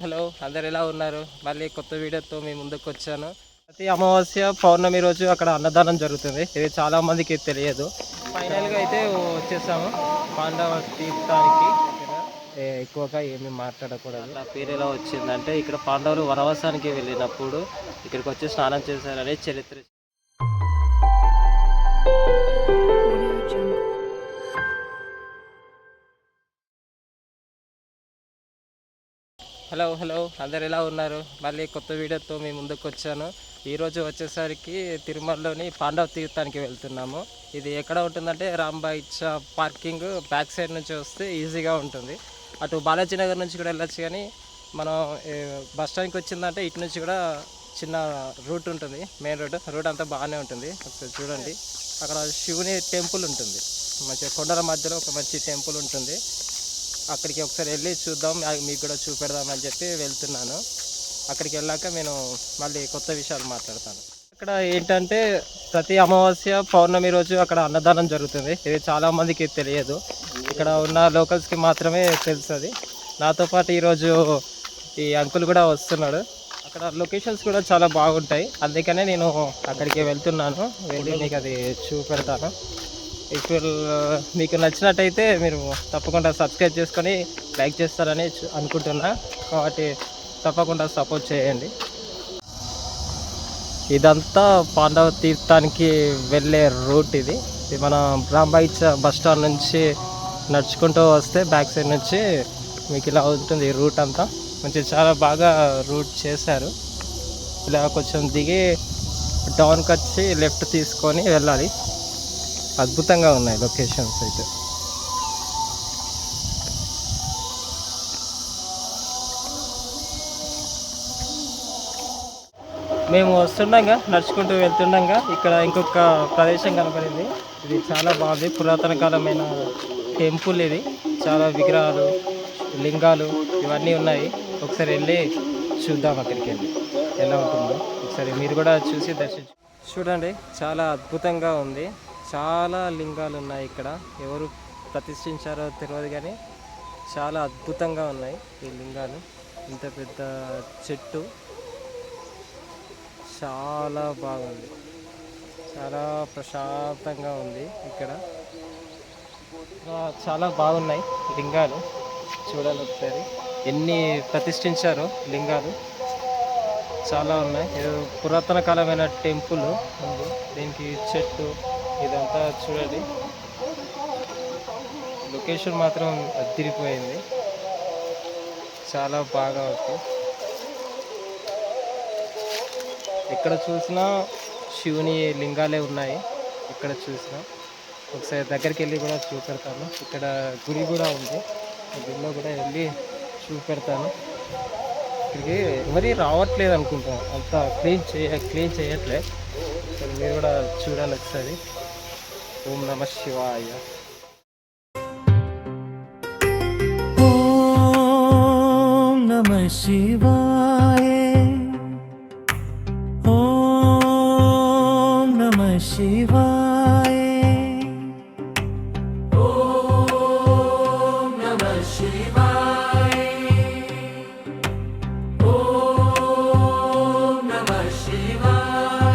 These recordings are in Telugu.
హలో, అందరు ఎలా ఉన్నారు? మళ్ళీ కొత్త వీడియోతో మీ ముందుకు వచ్చాను. ప్రతి అమావాస్య పౌర్ణమి రోజు అక్కడ అన్నదానం జరుగుతుంది. ఇది చాలా మందికి తెలియదు. ఫైనల్గా అయితే వచ్చేసాము పాండవ తీర్థానికి. ఎక్కువగా ఏమీ మాట్లాడకూడదు. నా పేరు ఎలా వచ్చిందంటే, ఇక్కడ పాండవులు వనవాసానికి వెళ్ళినప్పుడు ఇక్కడికి వచ్చి స్నానం చేశారనే చరిత్ర. హలో, అందరు ఎలా ఉన్నారు? మళ్ళీ కొత్త వీడియోతో మీ ముందుకు వచ్చాను. ఈరోజు వచ్చేసరికి తిరుమలలోని పాండవ తీర్థానికి వెళ్తున్నాము. ఇది ఎక్కడ ఉంటుందంటే రాంబాయిచ్చా పార్కింగ్ బ్యాక్ సైడ్ నుంచి వస్తే ఈజీగా ఉంటుంది. అటు బాలాజీ నగర్ నుంచి కూడా వెళ్ళొచ్చు, కానీ మనం బస్ స్టాండ్కి వచ్చిందంటే ఇటు నుంచి కూడా చిన్న రూట్ ఉంటుంది. మెయిన్ రూట్ అంతా బాగానే ఉంటుంది. ఒకసారి చూడండి, అక్కడ శివుని టెంపుల్ ఉంటుంది. మంచిగా కొండల మధ్యలో ఒక మంచి టెంపుల్ ఉంటుంది. అక్కడికి ఒకసారి వెళ్ళి చూద్దాం, మీకు కూడా చూపెడదామని చెప్పి వెళ్తున్నాను. అక్కడికి వెళ్ళాక నేను మళ్ళీ కొత్త విషయాలు మాట్లాడతాను. అక్కడ ఏంటంటే ప్రతి అమావాస్య పౌర్ణమి రోజు అక్కడ అన్నదానం జరుగుతుంది. ఇది చాలామందికి తెలియదు. ఇక్కడ ఉన్న లోకల్స్కి మాత్రమే తెలుస్తుంది. నాతో పాటు ఈరోజు ఈ అంకుల్ కూడా వస్తున్నాడు. అక్కడ లొకేషన్స్ కూడా చాలా బాగుంటాయి. అందుకనే నేను అక్కడికి వెళ్తున్నాను. వెళ్ళి మీకు అది చూపెడతాను. ఇఫ్ మీకు నచ్చినట్టయితే మీరు తప్పకుండా సబ్స్క్రైబ్ చేసుకొని లైక్ చేస్తారని అనుకుంటున్నా. కాబట్టి తప్పకుండా సపోర్ట్ చేయండి. ఇదంతా పాండవ తీర్థానికి వెళ్ళే రూట్. ఇది మన రాంబాయిచ్చా బస్ స్టాండ్ నుంచి నడుచుకుంటూ వస్తే బ్యాక్ సైడ్ నుంచి మీకు ఇలా ఉంటుంది రూట్ అంతా. మంచి చాలా బాగా రూట్ చేశారు. ఇలా కొంచెం దిగి డౌన్కి వచ్చి లెఫ్ట్ తీసుకొని వెళ్ళాలి. అద్భుతంగా ఉన్నాయి లొకేషన్స్ అయితే. మేము వస్తుండగా నడుచుకుంటూ వెళ్తుండగా ఇక్కడ ఇంకొక ప్రదేశం కనపడింది. ఇది చాలా బాగుంది. పురాతన కాలమైన టెంపుల్ ఇది. చాలా విగ్రహాలు, లింగాలు ఇవన్నీ ఉన్నాయి. ఒకసారి వెళ్ళి చూద్దాం. అక్కడికి వెళ్ళి ఎలా ఉంటుందో ఒకసారి మీరు కూడా చూసి దర్శించు. చూడండి, చాలా అద్భుతంగా ఉంది. చాలా లింగాలు ఉన్నాయి ఇక్కడ. ఎవరు ప్రతిష్ఠించారో తెలియదు, కానీ చాలా అద్భుతంగా ఉన్నాయి ఈ లింగాలు. ఇంత పెద్ద చెట్టు చాలా బాగుంది. చాలా ప్రశాంతంగా ఉంది ఇక్కడ. చాలా బాగున్నాయి లింగాలు. చూడాలి ఒకసారి ఎన్ని ప్రతిష్ఠించారో లింగాలు. చాలా ఉన్నాయి. ఇది పురాతన కాలమైన టెంపుల్ ఉంది. దీనికి చెట్టు ఇదంతా చూడండి. లొకేషన్ మాత్రం అదిరిపోయింది. చాలా బాగా ఉంది. ఎక్కడ చూసినా శివుని లింగాలే ఉన్నాయి. ఎక్కడ చూసినా ఒకసారి దగ్గరికి వెళ్ళి కూడా చూపెడతాను. ఇక్కడ గుడి కూడా ఉంది. గుడిలో కూడా వెళ్ళి చూపెడతాను. ఇక్కడికి ఎవరి రావట్లేదు అనుకుంటాను, అంత క్లీన్ చేయట్లేదు. మీరు కూడా చూడాలి ఒకసారి. ఓం నమ శివాయ. ఓం నమ శివాయ. ఓం నమ శివాయ. ఓం నమ శివాయ. ఓం నమ శివాయ.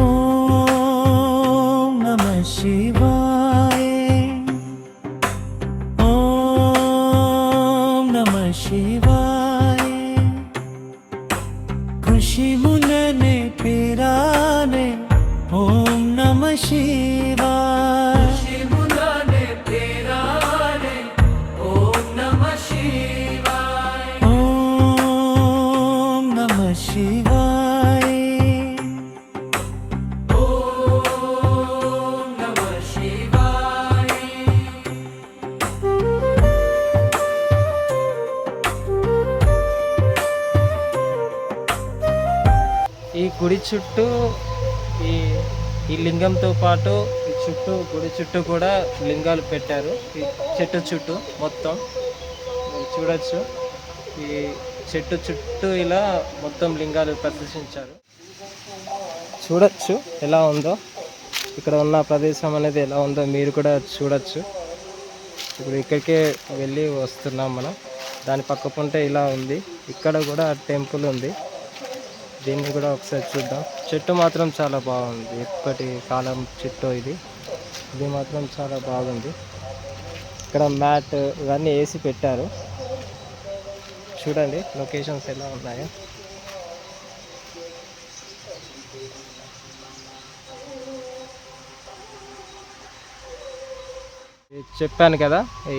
ఓం నమ శివాయ. ఓం నమ శివాయ. ఖుషి ముననే పిరానే ఓం నమ శివాయ. ఖుషి ముననే పిరానే ఓం నమ శివాయ. ఓం నమ శివాయ. ఓం నమ శివాయ. ఈ గుడి చుట్టూ ఈ లింగంతో పాటు ఈ గుడి చుట్టూ కూడా లింగాలు పెట్టారు. ఈ చెట్టు చుట్టూ మొత్తం మీరు చూడొచ్చు. ఈ చెట్టు చుట్టూ ఇలా మొత్తం లింగాలు ప్రదర్శించారు. చూడొచ్చు ఎలా ఉందో. ఇక్కడ ఉన్న ప్రదేశం అనేది ఎలా ఉందో మీరు కూడా చూడొచ్చు. ఇప్పుడు ఇక్కడికే వెళ్ళి వస్తున్నాం మనం. దాని పక్క పొంటే ఇలా ఉంది. ఇక్కడ కూడా టెంపుల్ ఉంది. దీన్ని కూడా ఒకసారి చూద్దాం. చెట్టు మాత్రం చాలా బాగుంది. ఇప్పటి కాలం చెట్టు ఇది మాత్రం చాలా బాగుంది. ఇక్కడ మ్యాట్ ఇవన్నీ వేసి పెట్టారు. చూడండి లొకేషన్స్ ఎలా ఉన్నాయో. చెప్పాను కదా, ఈ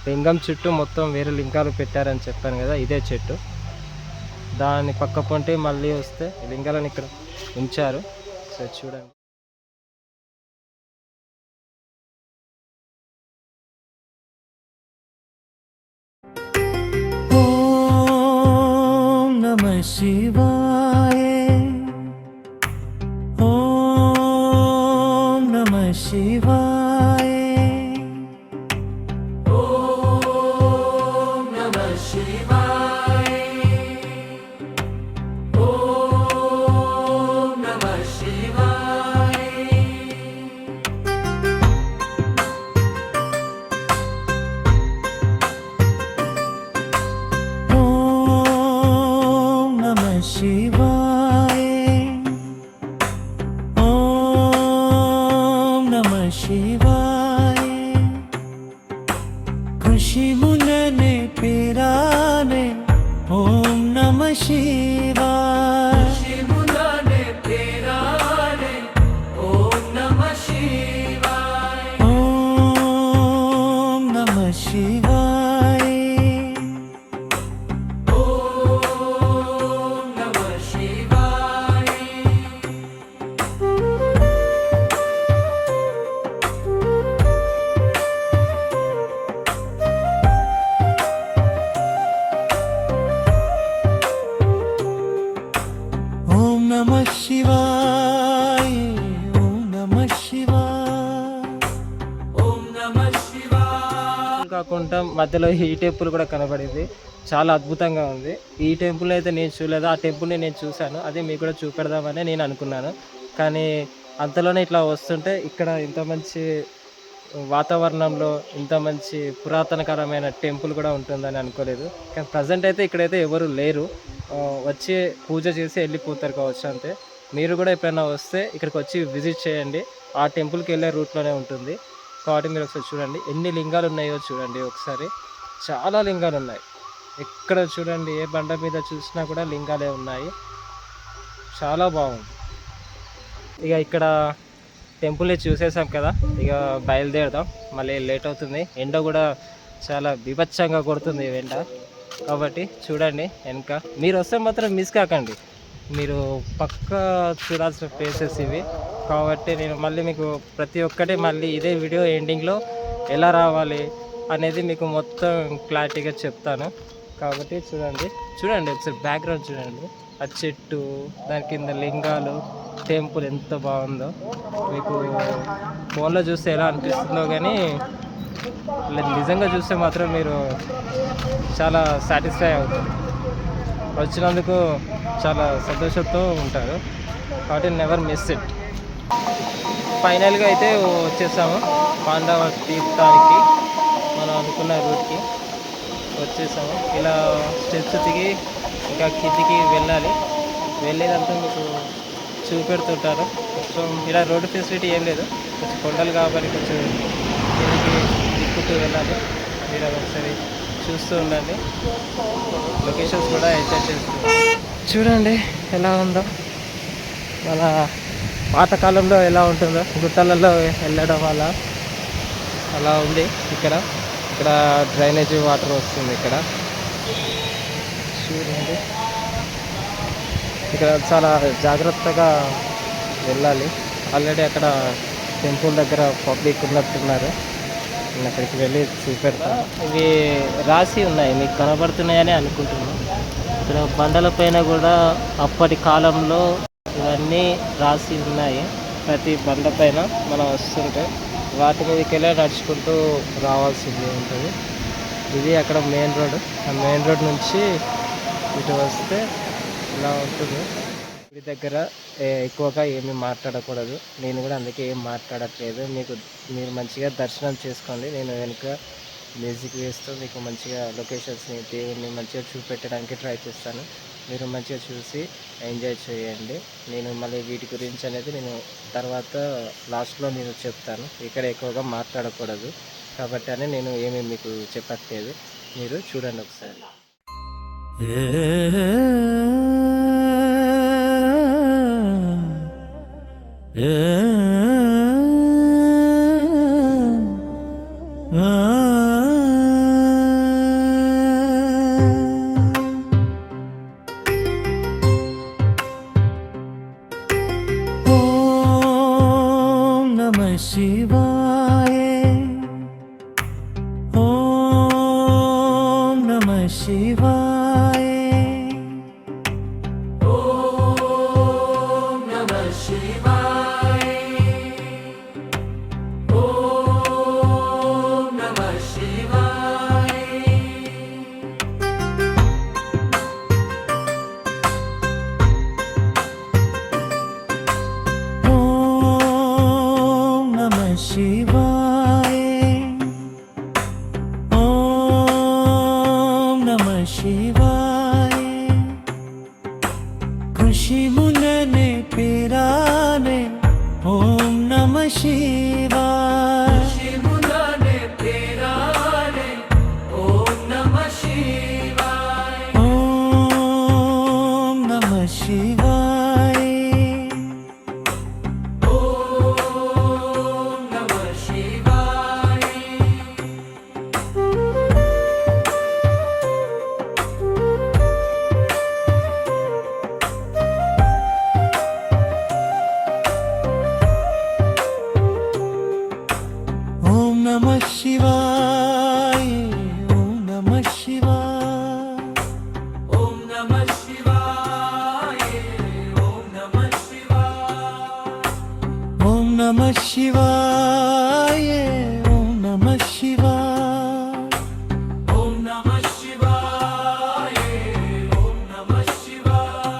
లింగం చుట్టూ మొత్తం వేరే లింగాలు పెట్టారని చెప్పాను కదా, ఇదే చెట్టు. దాని పక్క పొంటి మళ్ళీ వస్తే లింగాలను ఇక్కడ ఉంచారు. సో చూడండి. ఓం నమః శివాయ, ఓం నమః శివాయ, ఓం నమః శివాయ, ఓం నమః శివాయ. ఓం నమః శివాయ, ఓం నమః శివాయ. ఖుషి ముననే పిరానే ఓం నమః శివాయ. ఖుషి ముననే పిరానే ఓం నమః శివాయ. ఓం నమః శివాయ, ఓం నమః శివాయ. ఓం నమః శివాయ, ఓం నమః శివాయ, ఓం నమః శివాయ. కాకుండా మధ్యలో ఈ టెంపుల్ కూడా కనబడింది. చాలా అద్భుతంగా ఉంది. ఈ టెంపుల్ అయితే నేను చూడలేదు, ఆ టెంపుల్ని నేను చూశాను. అదే మీకు కూడా చూపెడదామని నేను అనుకున్నాను. కానీ అంతలోనే ఇట్లా వస్తుంటే ఇక్కడ ఇంత మంచి వాతావరణంలో ఇంత మంచి పురాతనకరమైన టెంపుల్ కూడా ఉంటుందని అనుకోలేదు. కానీ ప్రజెంట్ అయితే ఇక్కడైతే ఎవరు లేరు. వచ్చి పూజ చేసి వెళ్ళిపోతారు కావచ్చు అంతే. మీరు కూడా ఎప్పుడైనా వస్తే ఇక్కడికి వచ్చి విజిట్ చేయండి. ఆ టెంపుల్కి వెళ్ళే రూట్లోనే ఉంటుంది కాబట్టి మీరు ఒకసారి చూడండి. ఎన్ని లింగాలు ఉన్నాయో చూడండి ఒకసారి. చాలా లింగాలు ఉన్నాయి. ఎక్కడ చూడండి, ఏ బండ మీద చూసినా కూడా లింగాలే ఉన్నాయి. చాలా బాగుంది. ఇక ఇక్కడ టెంపుల్ని చూసేసాం కదా, ఇక బయలుదేరదాం. మళ్ళీ లేట్ అవుతుంది. ఎండ కూడా చాలా బీభత్సంగా కొడుతుంది ఎండ. కాబట్టి చూడండి వెనక. మీరు వస్తే మాత్రం మిస్ కాకండి. మీరు పక్కా చూడాల్సిన ప్లేసెస్ ఇవి. కాబట్టి నేను మళ్ళీ మీకు ప్రతి ఒక్కటి మళ్ళీ ఇదే వీడియో ఎండింగ్లో ఎలా రావాలి అనేది మీకు మొత్తం క్లారిటీగా చెప్తాను. కాబట్టి చూడండి ఒకసారి బ్యాక్గ్రౌండ్ చూడండి. ఆ చెట్టు, దాని కింద లింగాలు, టెంపుల్ ఎంత బాగుందో. మీకు ఫోన్లో చూస్తే ఎలా అనిపిస్తుందో కానీ నిజంగా చూస్తే మాత్రం మీరు చాలా సాటిస్ఫై అవుతారు. వచ్చినందుకు చాలా సంతోషంతో ఉంటారు. కాబట్టి నెవర్ మిస్ ఇట్. ఫైనల్గా అయితే వచ్చేసాము పాండవ తీర్థానికి. మనం అనుకున్న రూట్కి వచ్చేసాము. ఇలా స్టెప్స్ దిగి ఇంకా కిందికి వెళ్ళాలి. వెళ్ళేదంతా మీకు చూపెడుతుంటారు. కొంచెం ఇలా రోడ్డు ఫెసిలిటీ ఏం లేదు, కొంచెం కొండలు కాబట్టి కొంచెం కిందికి దిక్కుతూ వెళ్ళాలి. మీరు ఒకసారి చూస్తూ ఉండండి. లొకేషన్స్ కూడా ఎంజాయ్ చేస్తూ చూడండి ఎలా ఉందో. మన పాతకాలంలో ఎలా ఉంటుందో గుట్టలలో వెళ్ళడం వల్ల అలా ఉంది. ఇక్కడ డ్రైనేజీ వాటర్ వస్తుంది. ఇక్కడ చూడండి, ఇక్కడ చాలా జాగ్రత్తగా వెళ్ళాలి. ఆల్రెడీ అక్కడ టెంపుల్ దగ్గర పబ్లిక్ ఉన్నట్టున్నారు. నేను అక్కడికి వెళ్ళి చూపెడతాను. ఇవి రాసి ఉన్నాయి, మీకు కనబడుతున్నాయని అనుకుంటున్నాను. ఇక్కడ బండల పైన కూడా అప్పటి కాలంలో ఇవన్నీ రాసి ఉన్నాయి. ప్రతి బండ పైన మనం వస్తుంటే వాటి మీదకి వెళ్ళి నడుచుకుంటూ రావాల్సింది ఉంటుంది. ఇది అక్కడ మెయిన్ రోడ్. ఆ మెయిన్ రోడ్ నుంచి ఇటు వస్తే ఇలా ఉంటుంది. దగ్గర ఎక్కువగా ఏమీ మాట్లాడకూడదు. నేను కూడా అందుకే ఏం మాట్లాడట్లేదు. మీరు మంచిగా దర్శనం చేసుకోండి. నేను వెనుక మ్యూజిక్ వేస్తూ మీకు మంచిగా లొకేషన్స్ని, దేవుడిని మంచిగా చూపెట్టడానికి ట్రై చేస్తాను. మీరు మంచిగా చూసి ఎంజాయ్ చేయండి. నేను మళ్ళీ వీటి గురించి అనేది నేను తర్వాత లాస్ట్లో నేను చెప్తాను. ఇక్కడ ఎక్కువగా మాట్లాడకూడదు కాబట్టి అని నేను ఏమీ మీకు చెప్పట్లేదు. మీరు చూడండి ఒకసారి. ఓం నమః శివాయ. ఓం నమః శివాయ. ఓం నమః శివాయ. ఓం నమః శివాయ. ఓం నమః శివాయ. ఓం నమః శివాయ. ఖుషి ముననే పిరానే ఓం నమః శివాయ. ఖుషి ముననే పిరానే ఓం నమః శివాయ. ఓం నమః శివాయ. ఓం నమః శివాయ. ఓం నమః శివాయ. ఓం నమః శివాయ. ఓం నమః శివాయ. ఓం నమః శివాయ. ఓం నమః శివాయ. ఓం నమః శివాయ. ఓం నమః శివాయ. ఓం నమః శివాయ. ఓం నమః శివాయ. ఓం నమః శివాయ.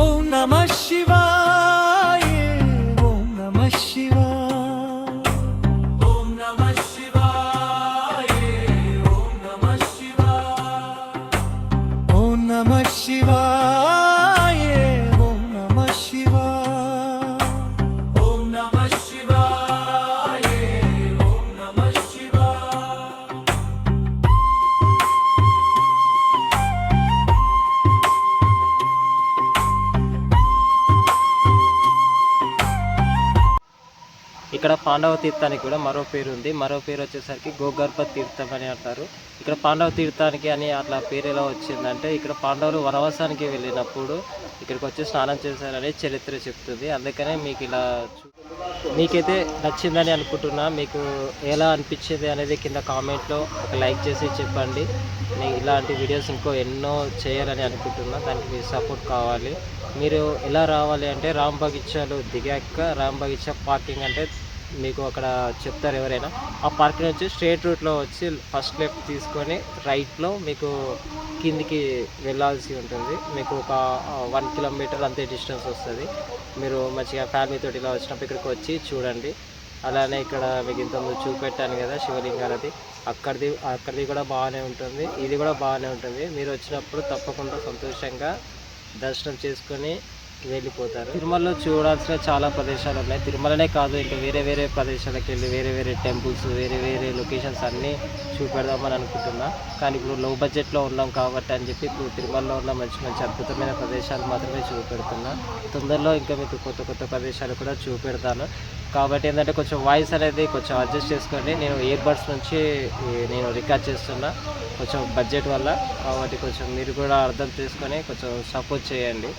ఓం నమః శివాయ. ఓం నమః శివాయ. ఓం నమః శివాయ. ఓం నమః శివాయ. ఓం నమః శివాయ. ఓం నమః శివాయ. ఇక్కడ పాండవ తీర్థానికి కూడా మరో పేరు ఉంది. మరో పేరు వచ్చేసరికి గోగర్భ తీర్థం అని అంటారు. ఇక్కడ పాండవ తీర్థానికి అని అట్లా పేరు ఎలా వచ్చిందంటే, ఇక్కడ పాండవులు వనవాసానికి వెళ్ళినప్పుడు ఇక్కడికి వచ్చి స్నానం చేశారని చరిత్ర చెప్తుంది. అందుకనే మీకు ఇలా మీకైతే నచ్చిందని అనుకుంటున్నా. మీకు ఎలా అనిపించింది అనేది కింద కామెంట్లో ఒక లైక్ చేసి చెప్పండి. నేను ఇలాంటి వీడియోస్ ఇంకో ఎన్నో చేయాలని అనుకుంటున్నా. దానికి మీ సపోర్ట్ కావాలి. మీరు ఎలా రావాలి అంటే, రామ్ బగీచాలు దిగాక రామ్ బగీచా పార్కింగ్ అంటే మీకు అక్కడ చెప్తారు ఎవరైనా. ఆ పార్కింగ్ నుంచి స్ట్రేట్ రూట్లో వచ్చి ఫస్ట్ లెఫ్ట్ తీసుకొని రైట్లో మీకు కిందికి వెళ్ళాల్సి ఉంటుంది. మీకు ఒక 1 కిలోమీటర్ అంతే డిస్టెన్స్ వస్తుంది. మీరు మంచిగా ఫ్యామిలీతో ఇలా వచ్చినప్పుడు ఇక్కడికి వచ్చి చూడండి. అలానే ఇక్కడ మీకు ఇంతకుముందు చూపెట్టాను కదా శివలింగాలది, అక్కడిది కూడా బాగానే ఉంటుంది. ఇది కూడా బాగానే ఉంటుంది. మీరు వచ్చినప్పుడు తప్పకుండా సంతోషంగా దర్శనం చేసుకొని వెళ్ళిపోతారు. తిరుమలలో చూడాల్సిన చాలా ప్రదేశాలు ఉన్నాయి. తిరుమలనే కాదు, ఇంకా వేరే వేరే ప్రదేశాలకు వెళ్ళి వేరే వేరే టెంపుల్స్, వేరే వేరే లొకేషన్స్ అన్నీ చూపెడదామని అనుకుంటున్నా. కానీ ఇప్పుడు లో బడ్జెట్లో ఉన్నాం కాబట్టి అని చెప్పి ఇప్పుడు తిరుమలలో ఉన్న మంచి మంచి అద్భుతమైన ప్రదేశాలు మాత్రమే చూపెడుతున్నా. తొందరలో ఇంకా మీకు కొత్త కొత్త ప్రదేశాలు కూడా చూపెడతాను. కాబట్టి ఏంటంటే కొంచెం వాయిస్ అనేది కొంచెం అడ్జస్ట్ చేసుకోండి. నేను ఇయర్ బడ్స్ నుంచి నేను రికార్డ్ చేస్తున్నా కొంచెం బడ్జెట్ వల్ల. కాబట్టి కొంచెం మీరు కూడా అర్థం చేసుకొని కొంచెం సపోర్ట్ చేయండి.